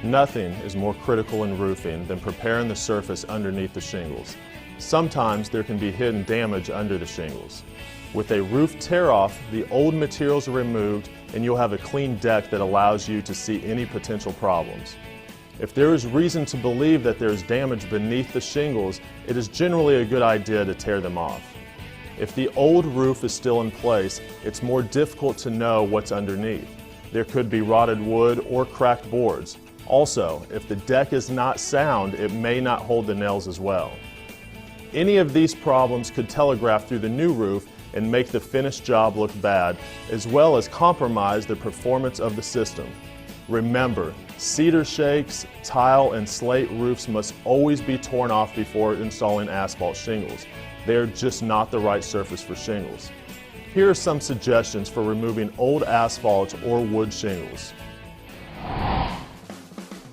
Nothing is more critical in roofing than preparing the surface underneath the shingles. Sometimes there can be hidden damage under the shingles. With a roof tear-off, the old materials are removed and you'll have a clean deck that allows you to see any potential problems. If there is reason to believe that there is damage beneath the shingles, it is generally a good idea to tear them off. If the old roof is still in place, it's more difficult to know what's underneath. There could be rotted wood or cracked boards. Also, if the deck is not sound, it may not hold the nails as well. Any of these problems could telegraph through the new roof and make the finished job look bad, as well as compromise the performance of the system. Remember, cedar shakes, tile, and slate roofs must always be torn off before installing asphalt shingles. They are just not the right surface for shingles. Here are some suggestions for removing old asphalt or wood shingles.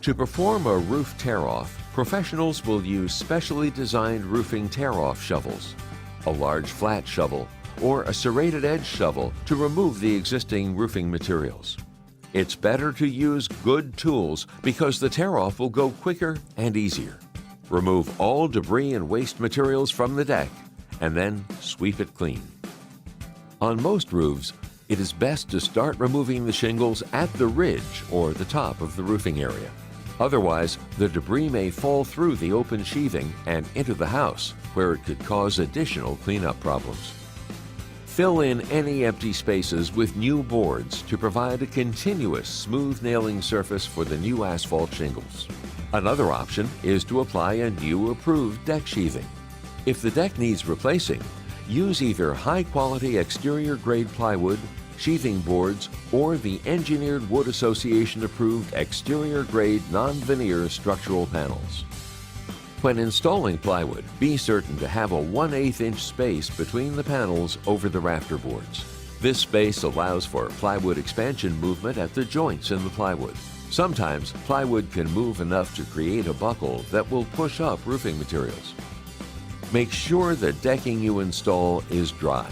To perform a roof tear-off, professionals will use specially designed roofing tear-off shovels, a large flat shovel, or a serrated edge shovel to remove the existing roofing materials. It's better to use good tools because the tear-off will go quicker and easier. Remove all debris and waste materials from the deck and then sweep it clean. On most roofs, it is best to start removing the shingles at the ridge or the top of the roofing area. Otherwise, the debris may fall through the open sheathing and into the house, where it could cause additional cleanup problems. Fill in any empty spaces with new boards to provide a continuous smooth nailing surface for the new asphalt shingles. Another option is to apply a new approved deck sheathing. If the deck needs replacing, use either high-quality exterior-grade plywood, sheathing boards, or the Engineered Wood Association approved exterior-grade non-veneer structural panels. When installing plywood, be certain to have a 1/8 inch space between the panels over the rafter boards. This space allows for plywood expansion movement at the joints in the plywood. Sometimes plywood can move enough to create a buckle that will push up roofing materials. Make sure the decking you install is dry.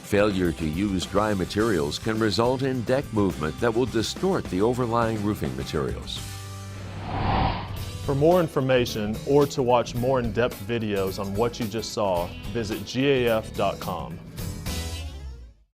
Failure to use dry materials can result in deck movement that will distort the overlying roofing materials. For more information or to watch more in-depth videos on what you just saw, visit GAF.com.